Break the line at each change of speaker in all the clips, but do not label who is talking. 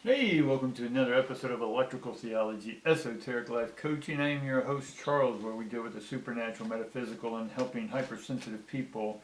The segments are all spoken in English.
Hey, welcome to another episode of Electrical Theology, Esoteric Life Coaching. I am your host, Charles, where we deal with the supernatural, metaphysical, and helping hypersensitive people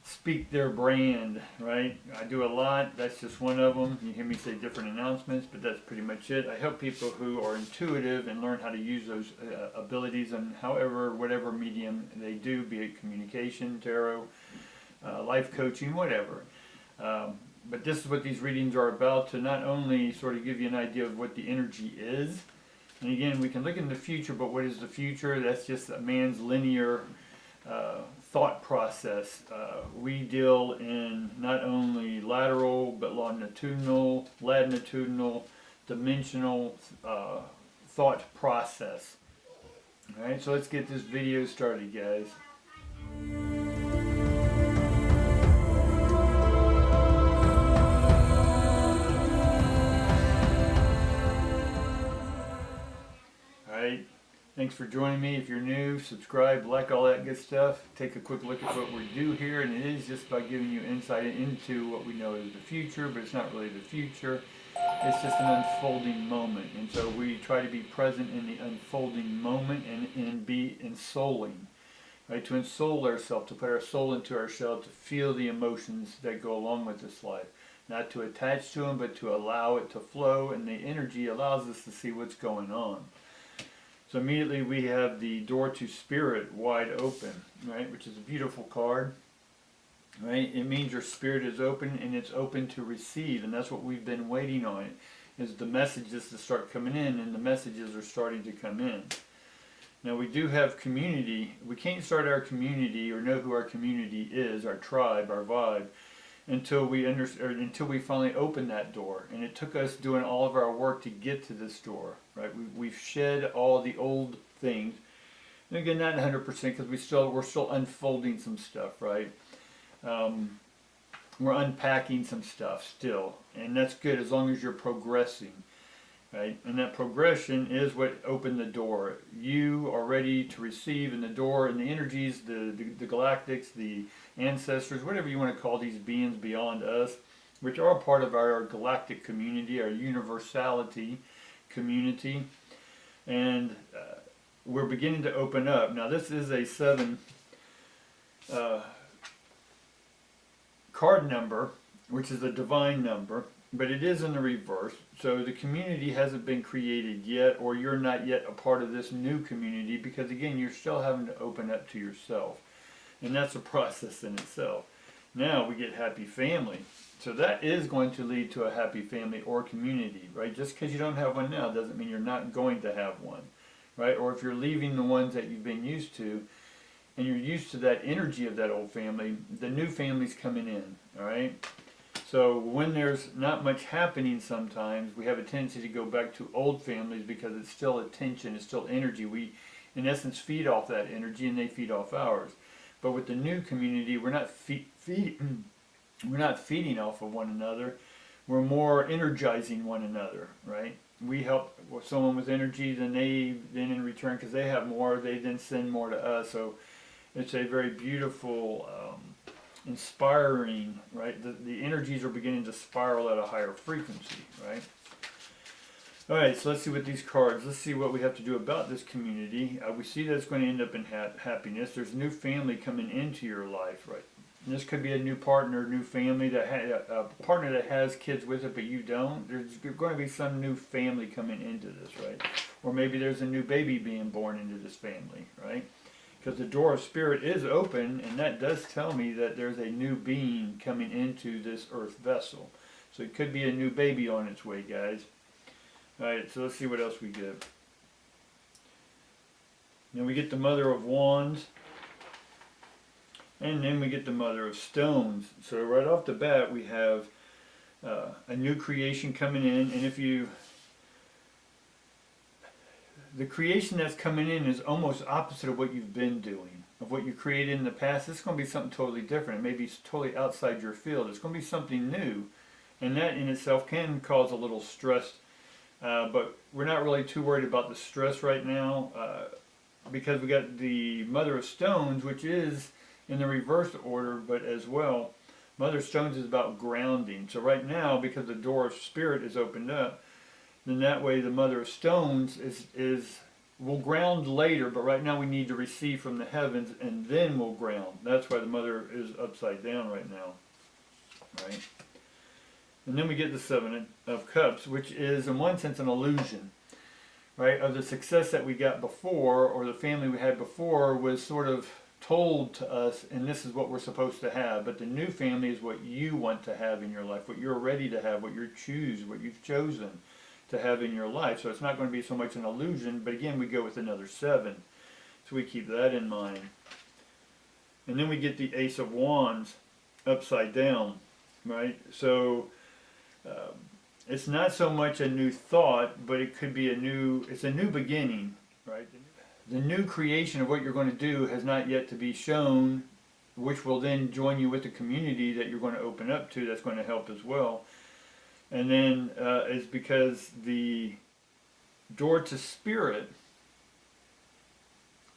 speak their brand, right? I do a lot. That's just one of them. You hear me say different announcements, but that's pretty much it. I help people who are intuitive and learn how to use those abilities in whatever medium they do, be it communication, tarot, life coaching, whatever. But this is what these readings are about, to not only sort of give you an idea of what the energy is, and again, we can look in the future, but what is the future? That's just a man's linear thought process. We deal in not only lateral, but longitudinal, latitudinal, dimensional thought process. Alright, so let's get this video started, guys. Alright, thanks for joining me. If you're new, subscribe, like, all that good stuff. Take a quick look at what we do here, and it is just by giving you insight into what we know is the future, but it's not really the future. It's just an unfolding moment, and so we try to be present in the unfolding moment and be ensouling, right? To ensoul ourselves, to put our soul into our shell, to feel the emotions that go along with this life. Not to attach to them, but to allow it to flow, and the energy allows us to see what's going on. So immediately we have the door to spirit wide open, right? Which is a beautiful card, right? It means your spirit is open and it's open to receive, and that's what we've been waiting on. Is the messages to start coming in, and the messages are starting to come in. Now we do have community. We can't start our community or know who our community is, our tribe, our vibe, until we finally open that door. And it took us doing all of our work to get to this door, right? We've shed all the old things, and again, not 100%, because we're still unfolding some stuff, right? We're unpacking some stuff still, and that's good as long as you're progressing, right? And that progression is what opened the door. You are ready to receive, and the door and the energies, the galactics, the ancestors, whatever you want to call these beings beyond us, which are part of our galactic community, our universality community, and we're beginning to open up. Now this is a 7 card number, which is a divine number, but it is in the reverse. So the community hasn't been created yet, or you're not yet a part of this new community, because again, you're still having to open up to yourself. And that's a process in itself. Now we get happy family. So that is going to lead to a happy family or community, right? Just because you don't have one now doesn't mean you're not going to have one, right? Or if you're leaving the ones that you've been used to, and you're used to that energy of that old family, the new family's coming in, all right? So when there's not much happening sometimes, we have a tendency to go back to old families because it's still attention, it's still energy. We, in essence, feed off that energy, and they feed off ours. But with the new community, we're not feeding off of one another. We're more energizing one another, right? We help someone with energy, then in return, because they have more, they then send more to us. So it's a very beautiful, inspiring, right? The energies are beginning to spiral at a higher frequency, right? All right, so let's see what these cards, let's see what we have to do about this community. We see that it's going to end up in happiness. There's a new family coming into your life, right? And this could be a new partner, new family, a partner that has kids with it, but you don't. There's going to be some new family coming into this, right? Or maybe there's a new baby being born into this family, right? Because the door of spirit is open, and that does tell me that there's a new being coming into this earth vessel. So it could be a new baby on its way, guys. Alright, so let's see what else we get. Then we get the Mother of Wands. And then we get the Mother of Stones. So right off the bat we have a new creation coming in. And the creation that's coming in is almost opposite of what you've been doing, of what you created in the past. It's going to be something totally different. It may be totally outside your field. It's going to be something new. And that in itself can cause a little stress. But we're not really too worried about the stress right now, because we got the Mother of Stones, which is in the reverse order, but as well Mother of Stones is about grounding. So right now, because the door of Spirit is opened up, then that way the Mother of Stones is we'll ground later, but right now we need to receive from the heavens and then we'll ground. That's why the Mother is upside down right now. Right? And then we get the Seven of Cups, which is in one sense an illusion. Right? Of the success that we got before, or the family we had before, was sort of told to us, and this is what we're supposed to have. But the new family is what you want to have in your life, what you're ready to have, what you've chosen to have in your life. So it's not going to be so much an illusion, but again, we go with another 7. So we keep that in mind. And then we get the Ace of Wands upside down, right? So it's not so much a new thought, but it could be it's a new beginning, right? The new creation of what you're going to do has not yet to be shown, which will then join you with the community that you're going to open up to. That's going to help as well. And then is because the door to Spirit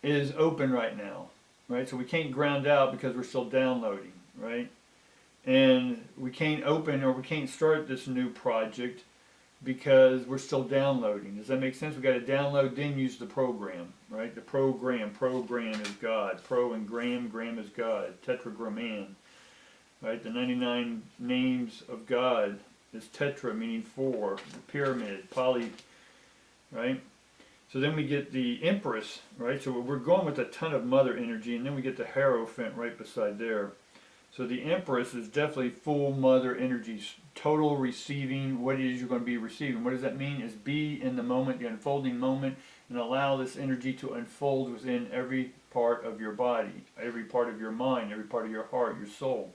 is open right now, right? So we can't ground out because we're still downloading, right? And we can't open or we can't start this new project because we're still downloading. Does that make sense? We got to download, then use the program, right? The program is God. Pro and gram is God. Tetragramman, right? The 99 names of God is tetra, meaning 4. The pyramid, poly, right? So then we get the Empress, right? So we're going with a ton of mother energy, and then we get the Hierophant right beside there. So the Empress is definitely full mother energy, total receiving what it is you're going to be receiving. What does that mean? Is be in the moment, the unfolding moment, and allow this energy to unfold within every part of your body, every part of your mind, every part of your heart, your soul.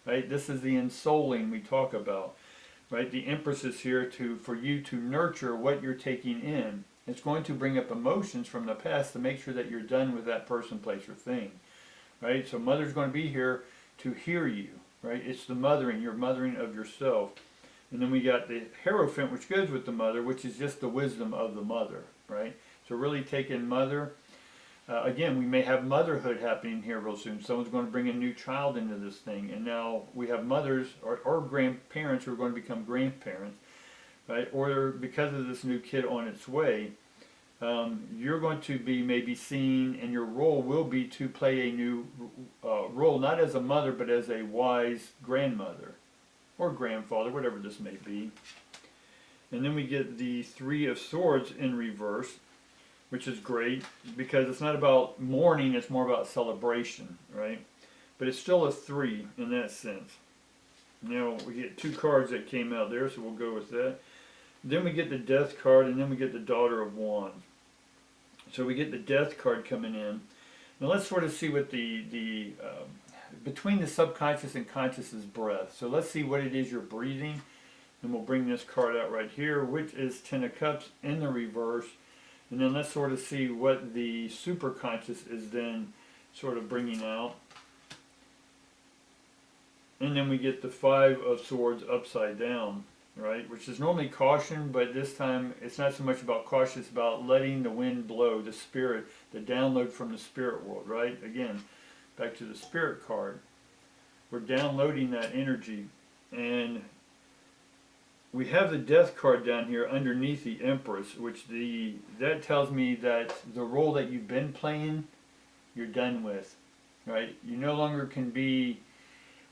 Right? This is the ensouling we talk about. Right? The Empress is here for you to nurture what you're taking in. It's going to bring up emotions from the past to make sure that you're done with that person, place, or thing. Right? So Mother's going to be here to hear you, right? It's the mothering, your mothering of yourself. And then we got the Hierophant, which goes with the mother, which is just the wisdom of the mother, right? So really taking mother, again, we may have motherhood happening here real soon. Someone's going to bring a new child into this thing. And now we have mothers or grandparents who are going to become grandparents, right? Or because of this new kid on its way, you're going to be maybe seen, and your role will be to play a new role, not as a mother, but as a wise grandmother or grandfather, whatever this may be. And then we get the 3 of Swords in reverse, which is great because it's not about mourning, it's more about celebration, right? But it's still a 3 in that sense. Now we get 2 cards that came out there, so we'll go with that. Then we get the Death card, and then we get the Daughter of Wands. So we get the Death card coming in. Now let's sort of see what the between the subconscious and conscious is breath. So let's see what it is you're breathing. And we'll bring this card out right here, which is 10 of Cups in the reverse. And then let's sort of see what the superconscious is then sort of bringing out. And then we get the 5 of Swords upside down. Right, which is normally caution, but this time it's not so much about caution, it's about letting the wind blow, the spirit, the download from the spirit world, right? Again, back to the Spirit card. We're downloading that energy, and we have the Death card down here underneath the Empress, which that tells me that the role that you've been playing, you're done with, right? You no longer can be.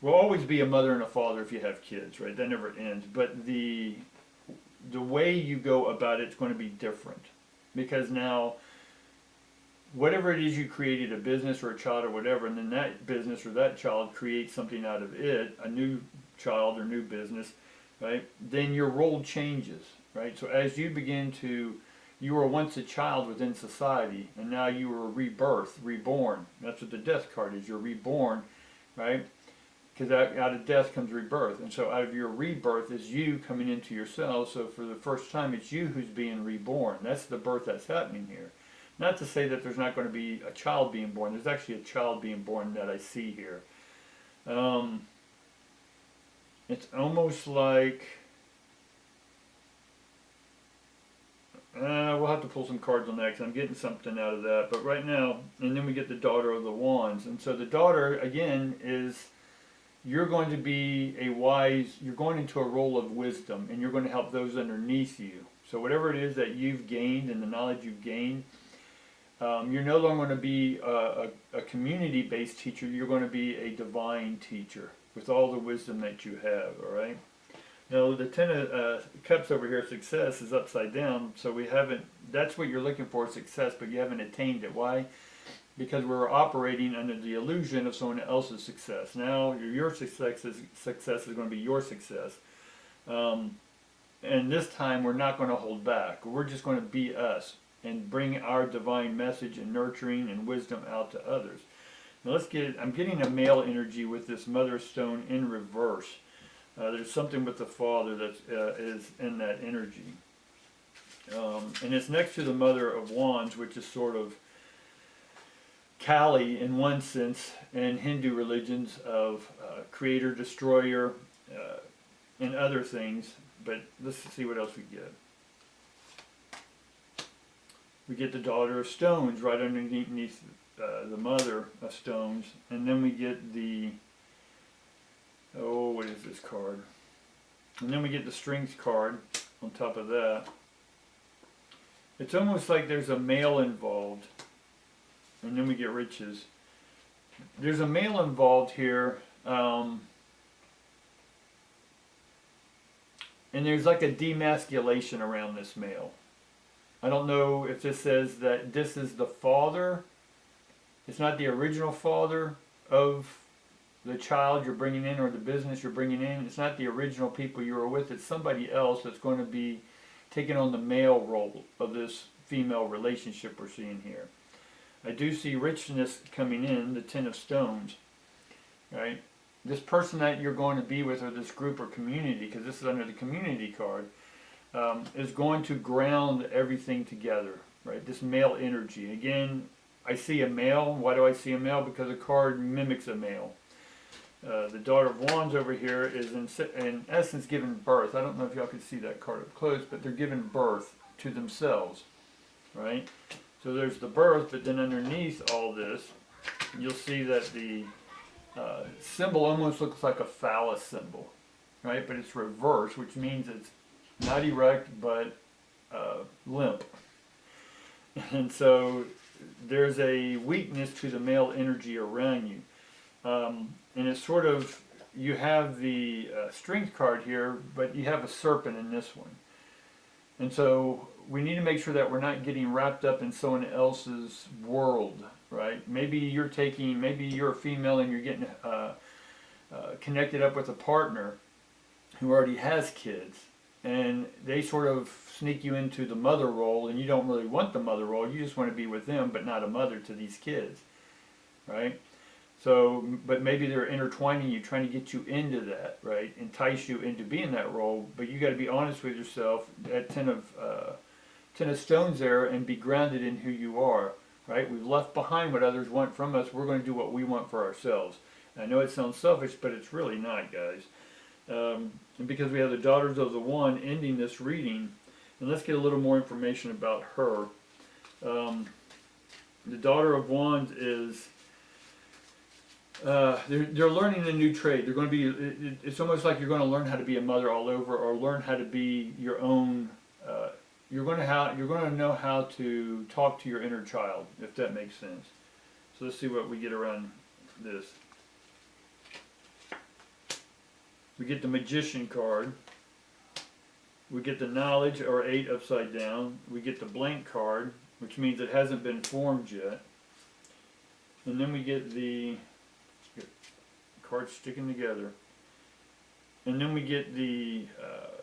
Will always be a mother and a father if you have kids, right? That never ends. But the way you go about it's going to be different. Because now, whatever it is you created, a business or a child or whatever, and then that business or that child creates something out of it, a new child or new business, right? Then your role changes, right? So as you begin to, you were once a child within society, and now you were reborn. That's what the Death card is. You're reborn, right? Because out of death comes rebirth. And so out of your rebirth is you coming into yourself. So for the first time, it's you who's being reborn. That's the birth that's happening here. Not to say that there's not going to be a child being born. There's actually a child being born that I see here. It's almost like... we'll have to pull some cards on that because I'm getting something out of that. But right now, and then we get the Daughter of the Wands. And so the daughter, again, is... you're going to be you're going into a role of wisdom, and you're going to help those underneath you. So whatever it is that you've gained and the knowledge you've gained, you're no longer going to be a community-based teacher. You're going to be a divine teacher with all the wisdom that you have, all right? Now, the Ten of Cups over here, success, is upside down, so we haven't, that's what you're looking for, success, but you haven't attained it. Why? Because we're operating under the illusion of someone else's success. Now, your success is going to be your success. And this time, we're not going to hold back. We're just going to be us and bring our divine message and nurturing and wisdom out to others. Now, I'm getting a male energy with this Mother Stone in reverse. There's something with the Father that is in that energy. And it's next to the Mother of Wands, which is sort of Kali in one sense in Hindu religions of creator, destroyer, and other things. But let's see what else we get. We get the Daughter of Stones right underneath the Mother of Stones. And then we get the, what is this card? And then we get the Strength card on top of that. It's almost like there's a male involved. And then we get Riches. There's a male involved here. And there's like a demasculation around this male. I don't know if this says that this is the father. It's not the original father of the child you're bringing in or the business you're bringing in. It's not the original people you were with. It's somebody else that's going to be taking on the male role of this female relationship we're seeing here. I do see richness coming in, the Ten of Stones, right? This person that you're going to be with, or this group or community, because this is under the community card, is going to ground everything together, right? This male energy. Again, I see a male. Why do I see a male? Because the card mimics a male. The Daughter of Wands over here is in essence giving birth. I don't know if y'all can see that card up close, but they're giving birth to themselves, right? So there's the birth, but then underneath all this, you'll see that the symbol almost looks like a phallus symbol, right? But it's reversed, which means it's not erect, but limp. And so there's a weakness to the male energy around you. And it's sort of, you have the Strength card here, but you have a serpent in this one. And so we need to make sure that we're not getting wrapped up in someone else's world, right? Maybe you're a female and you're getting connected up with a partner who already has kids, and they sort of sneak you into the mother role, and you don't really want the mother role. You just want to be with them, but not a mother to these kids, right? So, but maybe they're intertwining you, trying to get you into that, right? Entice you into being that role, but you got to be honest with yourself at Ten of Stones there, and be grounded in who you are, right? We've left behind what others want from us. We're going to do what we want for ourselves. I know it sounds selfish, but it's really not, guys. And because we have the Daughters of the One ending this reading, and let's get a little more information about her. The Daughter of Wands is, they're learning a new trade. They're going to be, it's almost like you're going to learn how to be a mother all over, or learn how to be your own, you're going to know how to talk to your inner child, if that makes sense. So let's see what we get around this. We get the Magician card. We get the Knowledge, or 8 upside down. We get the Blank card, which means it hasn't been formed yet. And then we get the cards sticking together. And then we get the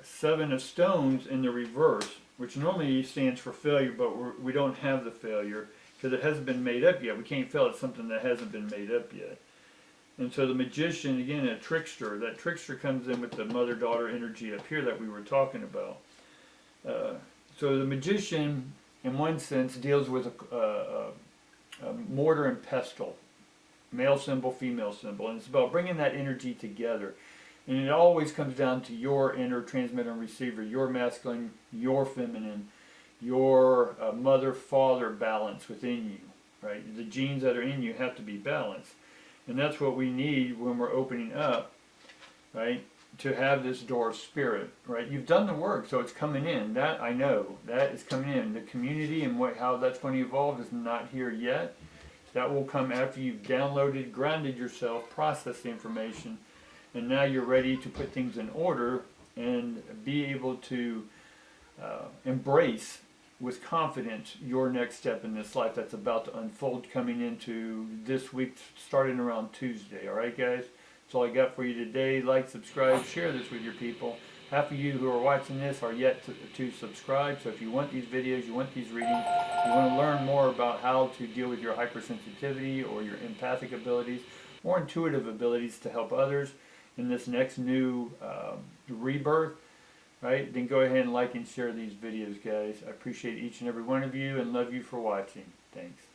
7 of Stones in the reverse, which normally stands for failure, but we don't have the failure because it hasn't been made up yet. We can't fail at something that hasn't been made up yet. And so the Magician, again, a trickster. That trickster comes in with the mother-daughter energy up here that we were talking about. So the Magician, in one sense, deals with a mortar and pestle. Male symbol, female symbol. And it's about bringing that energy together. And it always comes down to your inner transmitter and receiver, your masculine, your feminine, your mother-father balance within you, right? The genes that are in you have to be balanced. And that's what we need when we're opening up, right? To have this door of spirit, right? You've done the work, so it's coming in. That I know, that is coming in. The community and how that's going to evolve is not here yet. That will come after you've downloaded, grounded yourself, processed the information, and now you're ready to put things in order and be able to embrace with confidence your next step in this life that's about to unfold coming into this week, starting around Tuesday. All right, guys? That's all I got for you today. Like, subscribe, share this with your people. Half of you who are watching this are yet to subscribe, so if you want these videos, you want these readings, you want to learn more about how to deal with your hypersensitivity or your empathic abilities, more intuitive abilities to help others in this next new rebirth, right? Then go ahead and like and share these videos, guys. I appreciate each and every one of you and love you for watching. Thanks.